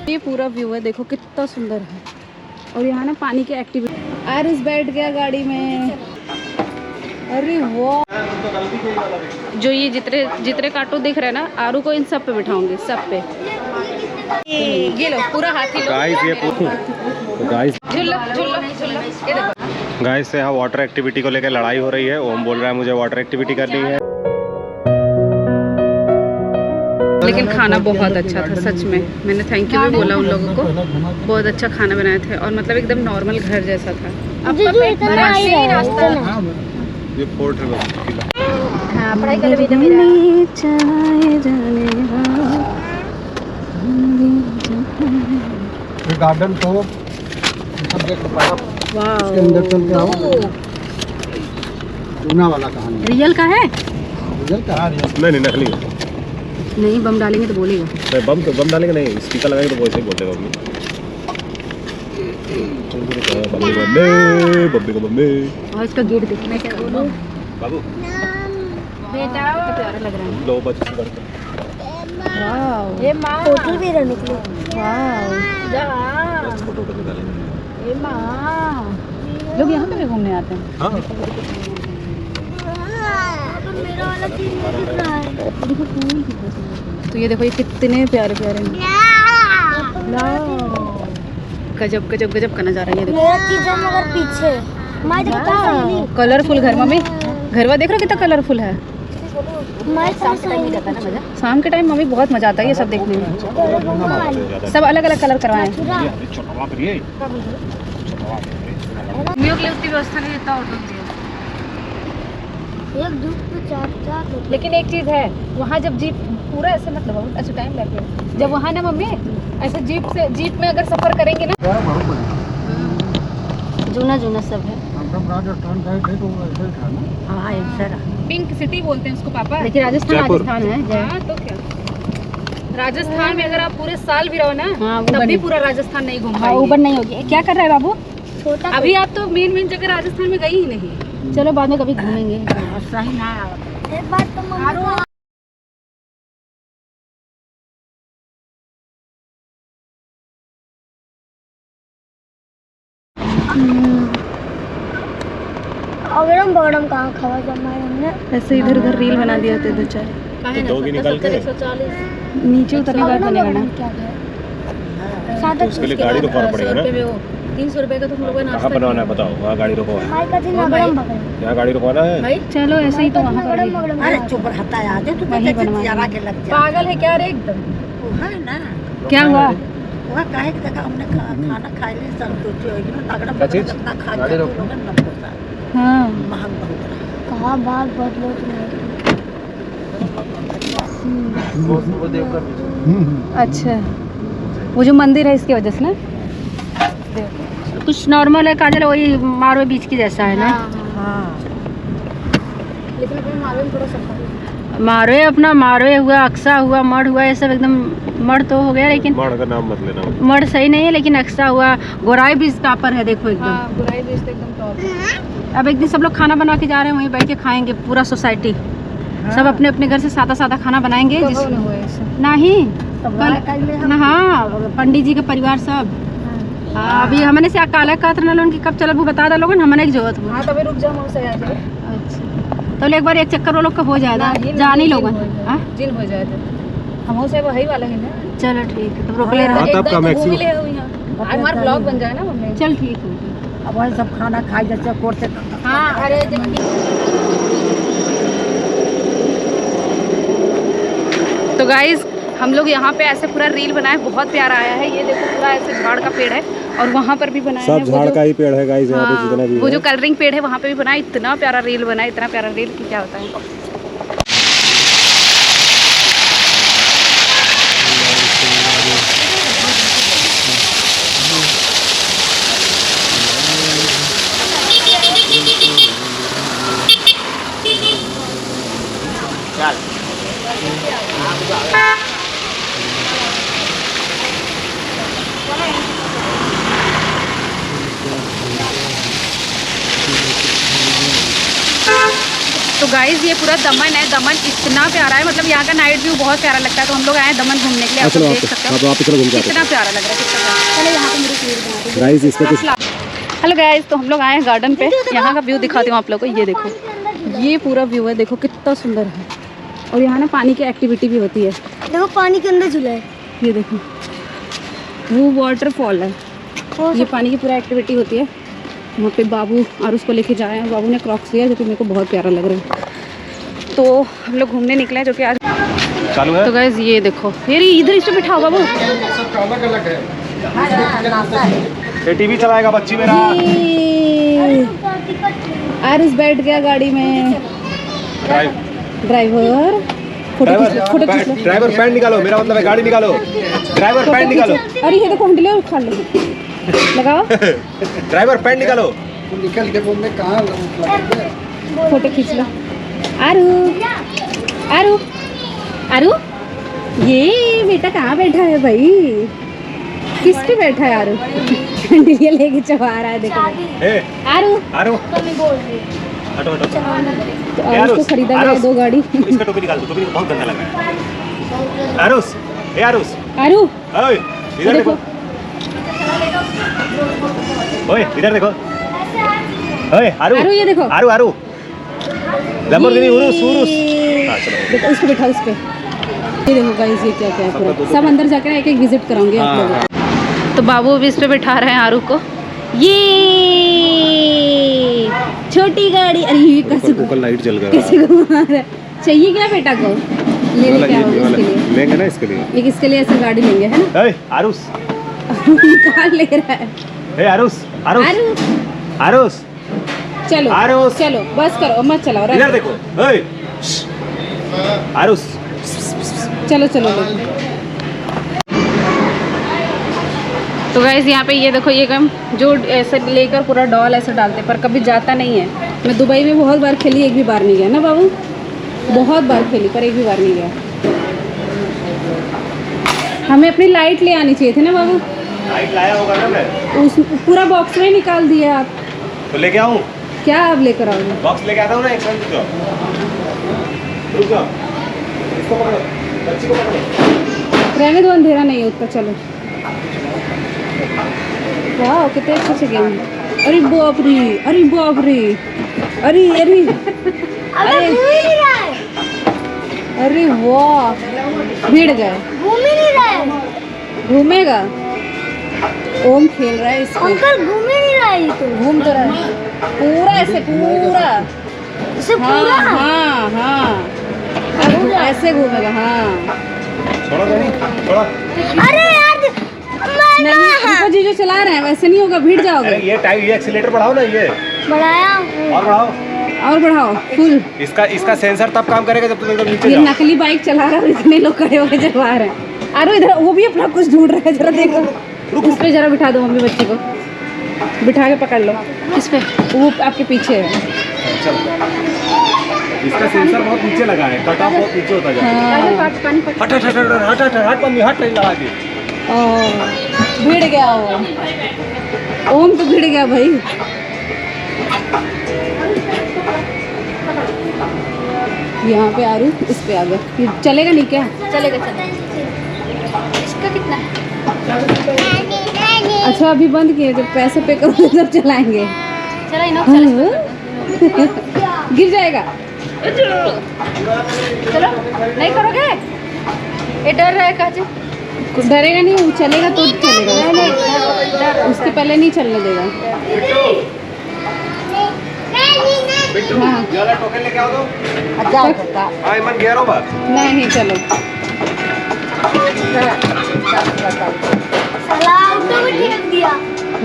ये पूरा व्यू है, देखो कितना सुंदर है। और यहाँ ना पानी की एक्टिविटी। आरुष बैठ गया गाड़ी में। अरे वाह, जो ये जितने जितने कार्टून दिख रहे हैं ना, आरू को इन सब पे बिठाऊंगी, सब पे। ये लो पूरा हाथी लो। गाइस ये गाइस ये देखो गाइस से यहाँ वाटर एक्टिविटी को लेकर लड़ाई हो रही है। ओम बोल रहा है मुझे वाटर एक्टिविटी करनी है, लेकिन खाना बहुत अच्छा था सच में। मैंने थैंक यू भी बोला उन लोगों को, बहुत अच्छा खाना बनाए थे। और मतलब एकदम नॉर्मल घर जैसा था। ये फोर्ट है। हाँ, पढ़ाई कर गार्डन को सब देख पाया। इसके अंदर चलते आओ। चूना वाला कहानी रियल का है? रियल का? नहीं नकली है। नहीं, बम डालेंगे तो बोलेगा। नहीं बम डालेंगे नहीं, स्पीकर लगाएंगे तो वैसे ही बोल देगा मम्मी। बब्बे को मम्मी। और इसका गेट देखो, मैं क्या बोलूं बाबू बेटा, प्यारा लग रहा है। लो बच्चे करते। वाओ, ये माँ होटल भी रहने के लिए। वाओ, फोटो तो डालेंगे। ये माँ, लोग यहाँ पे भी घूमने आते हैं। हाँ मेरा वाला चीज नहीं दिख रहा है। देखो फूल कितने सुंदर। तो ये देखो, ये कितने प्यारे प्यारे हैं। गजब गजब गजब का नजारा है। ये देखो, मेरा चीज है मगर पीछे। मैं देखता कलरफुल घर। मम्मी घरवा देख रहे हो कितना कलरफुल है। मैं जाता ना मजा। शाम के टाइम मम्मी बहुत मजा आता है ये सब देखने में। सब अलग अलग कलर करवाए हैं। मम्मियों के लिए उतनी व्यवस्था नहीं देता ऑटो की। एक दूध पे चार लेकिन एक चीज़ है, वहाँ जब जीप पूरा ऐसे मतलब ऐसे टाइम लगेगा। जब वहाँ ना मम्मी ऐसे जीप में अगर सफ़र करेंगे ना, जूना जूना सब है। राजस्थान गए थे तो ऐसे ही था ना। हाँ सर, पिंक सिटी बोलते हैं उसको पापा। लेकिन राजस्थान है। हाँ तो क्या, राजस्थान में अगर आप पूरे साल भी रहो ना, हाँ, तब भी पूरा राजस्थान नहीं घूम पाएंगे। ऊपर नहीं होगी। क्या कर रहा है बाबू? अभी आप तो मेन जगह राजस्थान में गई ही नहीं। चलो बाद में कभी घूमेंगे। सही ना एक बार तो मम्मी अगड़म बगड़म कहाँ खवा जमाए हमने। ऐसे इधर उधर रील बना दिए थे दो चार। दो भी निकल के नीचे उतरने के बाद बनेगा ना। तो उसके लिए गाड़ी रुकवाना पड़ेगा ना। 300 रुपए का तुम लोगों ने कहाँ बनवाना है बताओ, वहाँ गाड़ी रुकवा है। माई का दिन अगड़म बगड़म। यहाँ गाड़ी रुकवाना है भाई चलो ऐसे ही तो वहाँ पर अगड़म बगड़म। अरे चुप रहता है आदे, तू वहीं तो बनवा जरा के लग जा। पागल है क्या रे एकदम। वो है ना, क्या हुआ? वहाँ काहे की जगह हमने खाना खाए ले संतुष्टि होगी ना। तगड़ा क्या चीज़? अपना खा गाड़ी के रोको। लोगन न पोसा। हाँ महंग बहुत रहा। कहाँ बात बदलो तुम्हें। अच्छा, वो जो मंदिर है इसकी वजह से ना। कुछ नॉर्मल है काजल, वही मारवे बीच की जैसा है ना। हाँ लेकिन अपने मारवे में थोड़ा सफाई। मारवे अपना मारवे हुआ, अक्सा हुआ, मढ़ हुआ, ये सब एकदम। मढ़ तो हो गया लेकिन माड़ का नाम मत लेना। मढ़ सही नहीं है, लेकिन अक्सा हुआ। गोराई बीच टापर है देखो एकदम। गोराई बीच तो एकदम टॉप है। अब एक दिन सब लोग खाना बना के जा रहे हैं, वहीं बैठ के खाएंगे पूरा सोसाइटी। सब अपने अपने घर से सादा सादा खाना बनाएंगे। नहीं हाँ, पंडित जी के परिवार सब। हाँ अभी हमने से काला कातरना लोन की कब चल वो बता दो लोगन, हमने की जरूरत हुआ। हाँ तभी रुक जाओ हम से आ जाए। अच्छा तो एक बार एक चक्कर वो लोग का हो जाएगा, जान ही लोगन जिन हो जाए तो हम से वही वाला है ना। चलो ठीक है, तो रोक ले रहा तब का मैक्सिमम हमारा ब्लॉग बन जाए ना मम्मी। चल ठीक है। अब वही सब खाना खाई जैसे कोर से। हाँ अरे तो गाइज हम लोग यहाँ पे ऐसे पूरा रील बनाए, बहुत प्यारा आया है। ये देखो पूरा ऐसे झाड़ का पेड़ है और वहाँ पर भी बनाया है। सब झाड़ का ही पेड़ है गाइस यहाँ पे जितना भी वो जो कलरिंग पेड़ है वहाँ पे भी बनाया। इतना प्यारा रील बनाया, इतना प्यारा रील कि क्या होता है। तो गाइज ये पूरा दमन है। दमन इतना प्यारा है, मतलब यहाँ का नाइट व्यू बहुत प्यारा लगता है। तो हम लोग आए हैं दमन घूमने के लिए। आप लोग देख सकते हो कितना प्यारा लग रहा है, कितना प्यारा। चलो यहाँ पे मेरी खीर बना दो गाइज, इस पे कुछ। हेलो गाइज, तो हम लोग आए हैं गार्डन पे। यहाँ का व्यू दिखाती हूँ आप लोग को। ये देखो, ये पूरा व्यू है, देखो कितना सुंदर है। और यहाँ ना पानी की एक्टिविटी भी होती है। देखो पानी के अंदर झूला है। ये देखो, वो वाटरफॉल है। ये पानी की पूरा एक्टिविटी होती है। वहाँ पे बाबू और उसको लेके जाए हैं। बाबू ने क्रॉक्स लिया जो कि मेरे को बहुत प्यारा लग रहा है। तो हम लोग घूमने निकले हैं, जो कि आज चालू है। तो गाइस ये देखो, ये इधर इस पे बिठाओ बाबू। सबका अलग अलग है। ये टीवी चलाएगा बच्ची मेरा। आरुष बैठ गया गाड़ी में। ड्राइवर फोटो खींच लो। ड्राइवर पैंट निकालो, मेरा मतलब है गाड़ी निकालो। ड्राइवर पैंट निकालो। अरे ये देखो, हम ले उठा लो, लगाओ। ड्राइवर पैंट निकालो। तुम निकल के बोलने कहाँ फोटो खींच लो। आरू आरू आरू, ये बेटा कहाँ बैठा है भाई? किस पे बैठा है आरू? डंडिया लेके चबा रहा है, देखो। आरू आरू हटो हटो। तो आरुष को खरीदा गया है 2 गाड़ी। इसका टोपी निकाल दो, टोपी बहुत गंदा लग रहा है। आरुष, ए आरुष, आरू ओए इधर देखो। ओए इधर देखो। ओए आरू, आरू ये देखो। आरू आरू लंबोर्गिनी उरुस उरुस। हां चलो, देखो उसको बिठा, उस पे। ये देखो गाइस, ये क्या क्या है पूरा। सब अंदर जाकर एक एक विजिट कराऊंगी आप लोगों को। तो बाबू भी इस पे बिठा रहे हैं आरू को। ये छोटी गाड़ी, अरे ये कैसे ऊपर लाइट जल गया। कैसे घुमा रहा है? चाहिए क्या बेटा को? ले ले, क्या होगा इसके लिए? लेंगे ना इसके लिए। एक इसके लिए ऐसा गाड़ी लेंगे, है ना? ए आरुष, कहाँ ले रहा है? ए आरुष, आरुष, आरू आरुष, चलो आरुष। चलो, बस करो, मत चलाओ। इधर देखो। ए आरुष, चलो चलो लो। तो गाइस यहाँ पे ये देखो, ये हम जो ऐसे लेकर पूरा डॉल ऐसे डालते, पर कभी जाता नहीं है। मैं दुबई में बहुत बार खेली, एक भी बार नहीं गया ना बाबू? बहुत बार खेली पर एक भी बार नहीं गया। हमें अपनी लाइट ले आनी चाहिए थी ना बाबू? लाइट लाया होगा ना मैं। उस पूरा बॉक्स में निकाल दिया आप। तो लेके आऊँ? क्या आप लेकर आओगे? बॉक्स लेके आता हूँ ना, एक सेकंड रुक जाओ। रुक जाओ, इसको पकड़ो, बच्ची को पकड़ो। रहने दो, अंधेरा नहीं है उतना। चलो, वाह कितने अच्छे से गेम। अरे बाप रे, अरे बाप रे, अरे अरे अरे अरे वाह, भिड़ गए। घूम ही नहीं रहा है। घूमेगा। ओम खेल रहा है इसको। अंकल घूम ही नहीं रहा है ये तो। घूम तो रहा है पूरा, ऐसे पूरा। इसे हाँ पूरा हाँ हाँ, अब ऐसे घूमेगा। हाँ छोड़ो नहीं, छोड़ो। अरे यार नहीं, उनको जी जो चला रहे हैं वैसे नहीं होगा, भिड़ जाओगे। अरे ये टाइम, ये एक्सीलेटर बढ़ाओ ना, ये बढ़ाया और बढ़ाओ, और बढ़ाओ फुल। इसका सेंसर तब काम करेगा जब तुम एकदम नीचे ये जाओ। नकली बाइक चला रहा है, इतने लोग खड़े होकर चलवा रहे हैं। अरे इधर वो भी अपना कुछ ढूंढ रहा है, जरा देखो। उस पे जरा बिठा दो मम्मी, बच्ची को बिठा के पकड़ लो। किस पे? वो आपके पीछे है। चलो, इसका सेंसर बहुत नीचे लगा है, कट ऑफ बहुत नीचे होता जा रहा है। हाँ। हट हट हट हट हट हट मम्मी, हट नहीं लगा दी। भिड़ गया वो। ओम तो भिड़ गया भाई। यहाँ पे आरू, इस पे आ गया। ये चलेगा नहीं क्या? चलेगा चलेगा। इसका कितना है? अच्छा अभी बंद किए, जब पैसे पे करोगे तब चलाएंगे। गिर जाएगा। चलो, नहीं करोगे? ये डर रहा है काजे? डरेगा नहीं, वो चलेगा तो चलेगा। उसके पहले नहीं चलने देगा। हाँ टोकन लेके आओ तो। हाँ इमन गया रोबा। नहीं, चलो।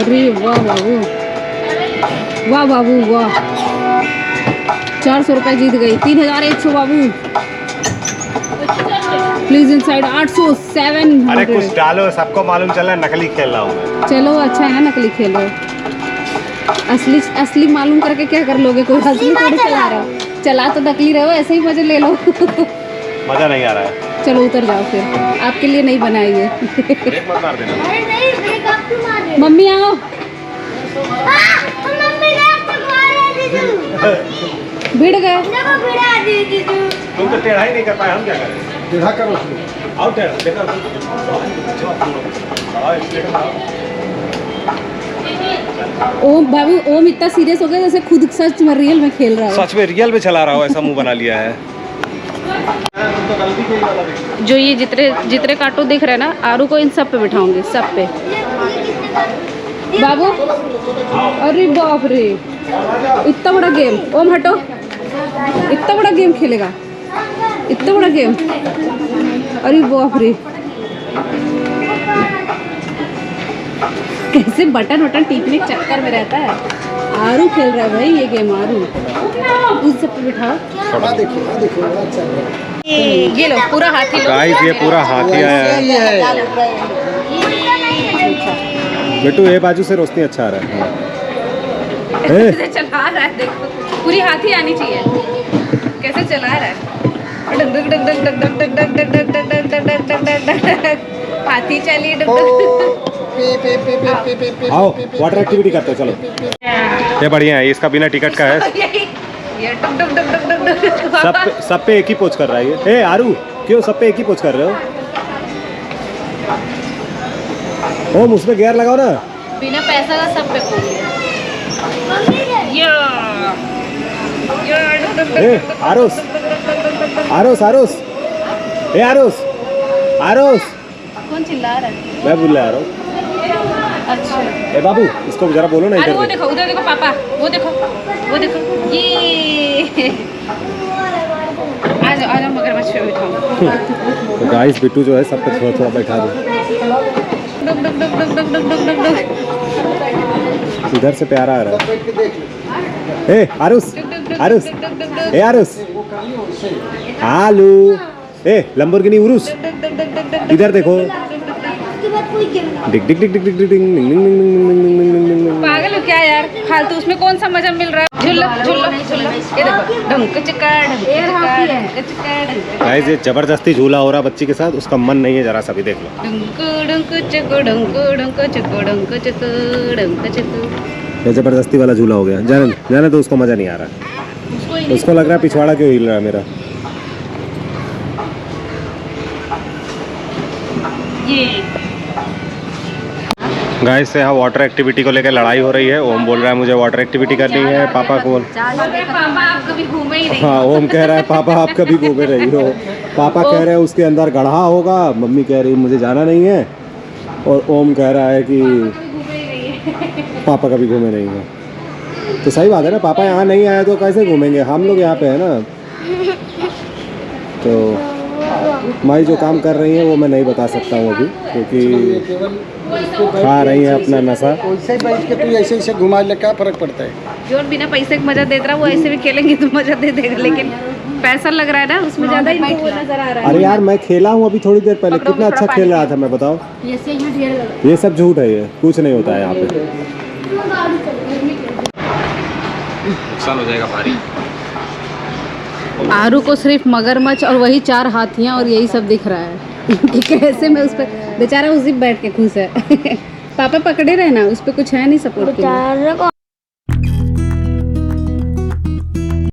अरे वाह बाबू, वाह बाबू वाह। 400 रुपये जीत गई। 3100 बाबू। Please inside 800 700। अरे कुछ डालो, सबको मालूम चला नकली खेल रहा हूँ मैं। चलो अच्छा है ना, नकली खेल रहे हो। असली मालूम करके क्या कर लोगे? कोई असली थोड़ी चला रहा हो। चला तो नकली रहे हो, ऐसे ही मजे ले लो। मजा नहीं आ रहा है। चलो उतर जाओ फिर, आपके लिए नहीं बनाई है। ब्रेक मत मार देना। अरे नहीं, ब्रेक आप क्यों मार रहे हो? मम्मी आओ, मम्मी ब्रेक तो मार रहे हैं। भिड़ गए। तुम तो टेढ़ा ही नहीं कर पाए, हम क्या करें? टेढ़ा करो उसको। आओ टेढ़ा देखा ओम बाबू, ओम इतना सीरियस हो गया जैसे खुद सच में रियल में खेल रहा है। सच में रियल में चला रहा हो, ऐसा मुंह बना लिया है। जो ये जितने कार्टून दिख रहे हैं ना, आरू को इन सब पे बिठाऊंगी, सब पे। बाबू, अरे बाप रे, इतना बड़ा गेम। ओम हटो, इतना बड़ा गेम खेलेगा, इतना बड़ा गेम। अरे बाप रे, कैसे बटन वटन टीपने के चक्कर में रहता है। आरू खेल रहा है भाई ये गेम। आरू उस सब पे बिठाओ। देखो बड़ा अच्छा है। ये लो पूरा हाथी लो। गाइस ये पूरा हाथी आया है। बेटू ये बाजू से रोशनी अच्छा आ रहा है। कैसे चला रहा है देखो, पूरी हाथी आनी चाहिए। कैसे चला रहा है, डग डग डग डग डग डग डग डग डग डग डग डग डग डग डग। हाथी चली डग डग। आओ वाटर एक्टिविटी करते हो, चलो। ये बढ़िया है, इसका बिना टिकट का है। ये डग डग डग डग डग डग। सब पे एक ही पोज कर रहा है ये। ए आरू, क्यों सब पे एक ही पोज कर रहे हो? ओम उसमें गियर लगाओ ना। बिना पैसा का सब पे खोल। ए आरोस, आरोस आरोस, ए आरोस, आरोस। कौन चिल्ला रहा है? मैं बोल रहा हूँ। अच्छा, ए बाबू इसको जरा बोलो ना अरे वो इधर। देखो, उधर देखो पापा, वो देखो, वो देखो। ये आ जाओ मगरमच्छ पे बिठाओ। तो गाइस बिट्टू जो है सब पे थोड़ा थोड़ा बैठा दो। डग डग डग डग डग डग डग डग। इधर से प्यारा आ रहा है। ए आरुस, आरुस, ए आरुस, आलू, ए लंबोर्गिनी उरुस, इधर देखो। डिग डिग डिग डिग डिग डिग डिग डिग डिग डिग डिग। पागल हो क्या यार, फालतू उसमें कौन सा मजा मिल रहा है। झुल्लो झुल्लो झुल्लो, ये देखो ढंक चिका ढंक चिका। गाइस ये जबरदस्ती झूला हो रहा बच्ची के साथ, उसका मन नहीं है जरा सा भी, देख लो। ढंक ढंक चिक ढंक ढंक चिक ढंक चिक ढंक चिक। ये जबरदस्ती वाला झूला हो गया। जाने जाने तो उसको मजा नहीं आ रहा, उसको लग रहा है पिछवाड़ा क्यों हिल रहा है मेरा। ये गाइस से यहाँ वाटर एक्टिविटी को लेकर लड़ाई हो रही है। ओम बोल रहा है मुझे वाटर एक्टिविटी करनी है, पापा को। पापा आप कभी घूमे ही नहीं। हाँ ओम कह रहा है पापा आप कभी घूमे नहीं हो। पापा कह रहे हैं उसके अंदर गड्ढा होगा, मम्मी कह रही है मुझे जाना नहीं है, और ओम कह रहा है कि पापा कभी घूमे नहीं है। तो सही बात है ना, पापा यहाँ नहीं आए तो कैसे घूमेंगे, हम लोग यहाँ पे है ना। तो माई जो काम कर रही है वो मैं नहीं बता सकता हूँ अभी, क्योंकि खा रही है अपना नशा। वैसे ही बैठ के तू ऐसे ऐसे घुमा ले, क्या फर्क पड़ता है? जो बिना पैसे के मजा देता रहा वो ऐसे भी खेलेंगे तो मजा दे देगा, लेकिन पैसा लग रहा है ना उसमें ज्यादा इनको वो नजर आ रहा है। अरे यार मैं खेला हूँ अभी थोड़ी देर पहले, कितना अच्छा खेल रहा था मैं, बताओ। ये सब झूठ है, ये कुछ नहीं होता है यहाँ पे। नुकसान हो जाएगा भारी। आरू को सिर्फ मगरमच्छ और वही 4 हाथियां और यही सब दिख रहा है कि कैसे मैं उस पर, बेचारा उसी पे बैठ के खुश है। पापा पकड़े रहे ना, उस पर कुछ है नहीं सपोर्ट के लिए। बेचारे को